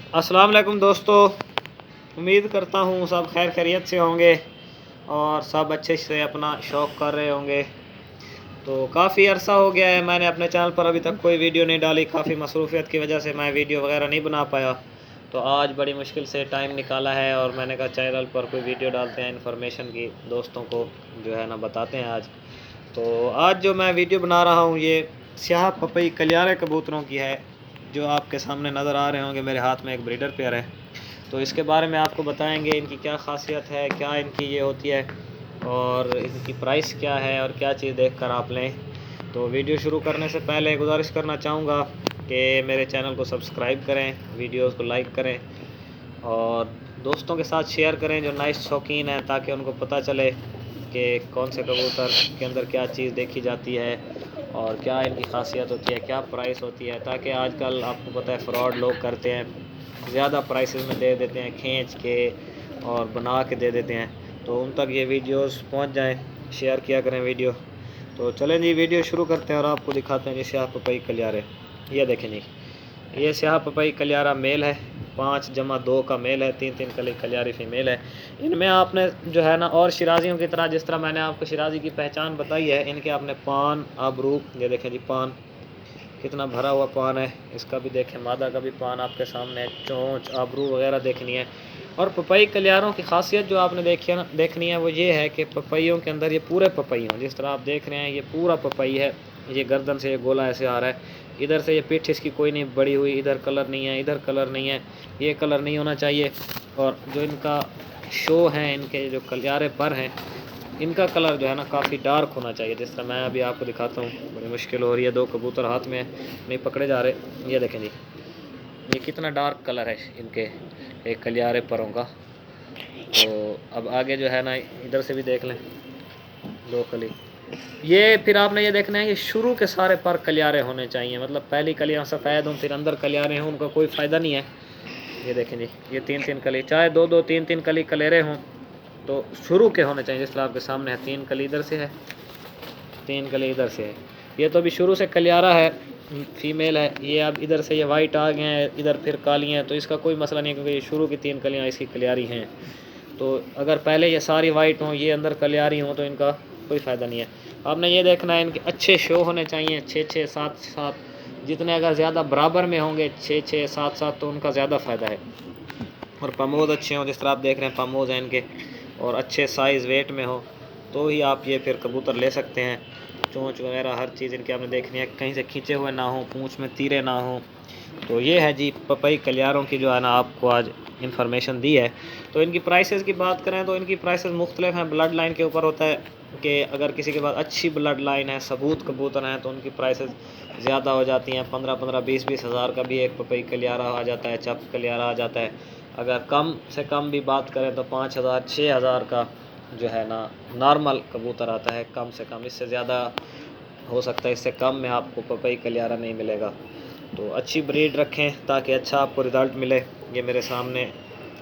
अस्सलाम वालेकुम दोस्तों, उम्मीद करता हूँ सब खैर खैरियत से होंगे और सब अच्छे से अपना शौक़ कर रहे होंगे। तो काफ़ी अरसा हो गया है, मैंने अपने चैनल पर अभी तक कोई वीडियो नहीं डाली। काफ़ी मसरूफ़ियत की वजह से मैं वीडियो वगैरह नहीं बना पाया। तो आज बड़ी मुश्किल से टाइम निकाला है और मैंने कहा चैनल पर कोई वीडियो डालते हैं, इन्फॉर्मेशन की दोस्तों को जो है ना बताते हैं आज। तो आज जो मैं वीडियो बना रहा हूँ ये स्याह पपई कलियारे कबूतरों की है, जो आपके सामने नज़र आ रहे होंगे। मेरे हाथ में एक ब्रीडर पेयर है, तो इसके बारे में आपको बताएंगे इनकी क्या ख़ासियत है, क्या इनकी ये होती है और इनकी प्राइस क्या है और क्या चीज़ देखकर आप लें। तो वीडियो शुरू करने से पहले गुजारिश करना चाहूँगा कि मेरे चैनल को सब्सक्राइब करें, वीडियोस को लाइक करें और दोस्तों के साथ शेयर करें जो नाइस शौकीन हैं, ताकि उनको पता चले कि कौन से कबूतर के अंदर क्या चीज़ देखी जाती है और क्या इनकी खासियत होती है, क्या प्राइस होती है। ताकि आजकल आपको पता है फ्रॉड लोग करते हैं, ज़्यादा प्राइसेस में दे देते हैं, खींच के और बना के दे देते हैं। तो उन तक ये वीडियोस पहुंच जाएं, शेयर किया करें वीडियो। तो चलें जी, वीडियो शुरू करते हैं और आपको दिखाते हैं जी स्याह पपई कलियारे। ये देखें जी, ये स्याह पपई कलियारा मेल है, 5+2 का मेल है, 3 कली कलियारी फीमेल है। इनमें आपने जो है ना और शिराजियों की तरह, जिस तरह मैंने आपको शिराजी की पहचान बताई है, इनके आपने पान, आबरू, ये देखें जी पान कितना भरा हुआ पान है। इसका भी देखें, मादा का भी पान आपके सामने है, चोंच, आबरू वगैरह देखनी है। और पपई कलियारों की खासियत जो आपने देखनी है वो ये है कि पपइयों के अंदर ये पूरे पपई हों। जिस तरह आप देख रहे हैं ये पूरा पपई है, ये गर्दन से ये गोला ऐसे आ रहा है, इधर से ये पीठ इसकी कोई नहीं बड़ी हुई, इधर कलर नहीं है, इधर कलर नहीं है, ये कलर नहीं होना चाहिए। और जो इनका शो है, इनके जो कलियारे पर हैं, इनका कलर जो है ना काफ़ी डार्क होना चाहिए। जिस तरह मैं अभी आपको दिखाता हूँ, बड़ी मुश्किल हो रही है, 2 कबूतर हाथ में नहीं पकड़े जा रहे। ये देखें जी, ये कितना डार्क कलर है इनके एक कलियारे परों का। तो अब आगे जो है ना इधर से भी देख लें, 2 कली। ये फिर आपने ये देखना है, ये शुरू के सारे पर कलियारे होने चाहिए, मतलब पहली कलियाँ सफ़ेद हों फिर अंदर कलियारे हों, उनका कोई फ़ायदा नहीं है। ये देखें जी, ये 3 कली, चाहे 2 3 कली कलेरे हों, तो शुरू के होने चाहिए। जिस तरह आपके सामने है, 3 कली इधर से है, 3 कली इधर से है। ये तो अभी शुरू से कलियारा है, फीमेल है। ये अब इधर से ये वाइट आ गए हैं, इधर फिर काली हैं, तो इसका कोई मसला नहीं है, क्योंकि ये शुरू की 3 कलियाँ इसकी कलियारी हैं। तो अगर पहले ये सारी वाइट हों, ये अंदर कलियारी हों, तो इनका कोई फ़ायदा नहीं है। आपने ये देखना है, इनके अच्छे शो होने चाहिए, 6-6 7-7, जितने अगर ज़्यादा बराबर में होंगे 6-6 7-7 तो उनका ज़्यादा फ़ायदा है। और पमोज अच्छे हों, जिस तरह आप देख रहे हैं पमोज हैं इनके, और अच्छे साइज़ वेट में हो तो ही आप ये फिर कबूतर ले सकते हैं। चोंच वगैरह हर चीज़ इनकी आपने देखनी है, कहीं से खींचे हुए ना हो, पूँछ में तीरे ना हो। तो ये है जी पपई कलियारों की जो है ना आपको आज इन्फॉर्मेशन दी है। तो इनकी प्राइसेस की बात करें तो इनकी प्राइसेस मुख्तलिफ हैं, ब्लड लाइन के ऊपर होता है कि अगर किसी के पास अच्छी ब्लड लाइन है, सबूत कबूतर हैं, तो उनकी प्राइसेस ज़्यादा हो जाती हैं। 15-15 20-20 हज़ार का भी एक पपई कलियारा आ जाता है, चप कलियारा आ जाता है। अगर कम से कम भी बात करें तो 5,000 6,000 का जो है ना नॉर्मल कबूतर आता है, कम से कम। इससे ज़्यादा हो सकता है, इससे कम में आपको पपई कलियारा नहीं मिलेगा। तो अच्छी ब्रीड रखें ताकि अच्छा आपको रिज़ल्ट मिले। ये मेरे सामने,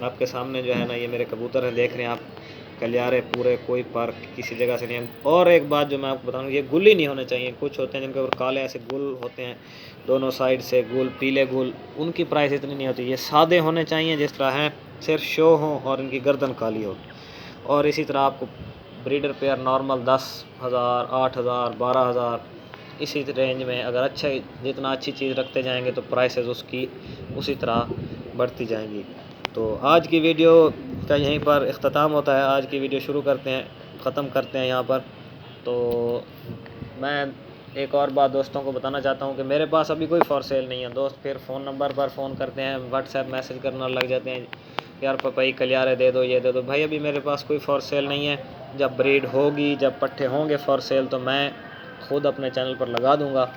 आपके सामने जो है ना ये मेरे कबूतर हैं, देख रहे हैं आप, कलियारे पूरे, कोई पर किसी जगह से नहीं है। और एक बात जो मैं आपको बताऊँ, ये गुल ही नहीं होने चाहिए। कुछ होते हैं जिनके ऊपर काले ऐसे गुल होते हैं, दोनों साइड से गुल, पीले गुल, उनकी प्राइस इतनी नहीं होती। ये सादे होने चाहिए जिस तरह हैं, सिर्फ शो हो और इनकी गर्दन काली हो। और इसी तरह आपको ब्रीडर पेयर नॉर्मल 10,000 8,000 12,000 इसी रेंज में, अगर अच्छा जितना अच्छी चीज़ रखते जाएंगे तो प्राइसेस उसकी उसी तरह बढ़ती जाएंगी। तो आज की वीडियो का यहीं पर इख्तिताम होता है। आज की वीडियो शुरू करते हैं, ख़त्म करते हैं यहाँ पर। तो मैं एक और बात दोस्तों को बताना चाहता हूँ कि मेरे पास अभी कोई फॉर सेल नहीं है। दोस्त फिर फ़ोन नंबर पर फ़ोन करते हैं, व्हाट्सएप मैसेज करना लग जाते हैं, यार पपई कलियारे दे दो, ये दे दो। भाई अभी मेरे पास कोई फॉर सेल नहीं है। जब ब्रीड होगी, जब पट्ठे होंगे फॉर सेल, तो मैं ख़ुद अपने चैनल पर लगा दूंगा।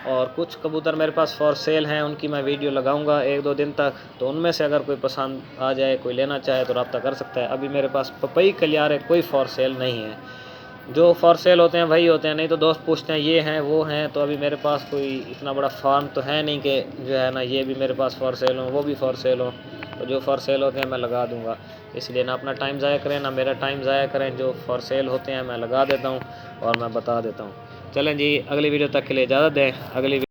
और कुछ कबूतर मेरे पास फॉर सेल हैं, उनकी मैं वीडियो लगाऊंगा 1-2 दिन तक। तो उनमें से अगर कोई पसंद आ जाए, कोई लेना चाहे तो रब्ता कर सकता है। अभी मेरे पास पपई कलियारे कोई फॉर सेल नहीं है। जो फॉर सेल होते हैं वही होते हैं, नहीं तो दोस्त पूछते हैं ये हैं वो हैं। तो अभी मेरे पास कोई इतना बड़ा फार्म तो है नहीं कि जो है ना ये भी मेरे पास फॉर सेल हो, वो भी फॉर सेल हो। तो जो फॉर सेल होते हैं मैं लगा दूंगा। इसलिए ना अपना टाइम ज़ाया करें, ना मेरा टाइम ज़ाया करें। जो फॉर सेल होते हैं मैं लगा देता हूँ और मैं बता देता हूँ। चलें जी, अगली वीडियो तक के लिए इजाज़त दें। अगली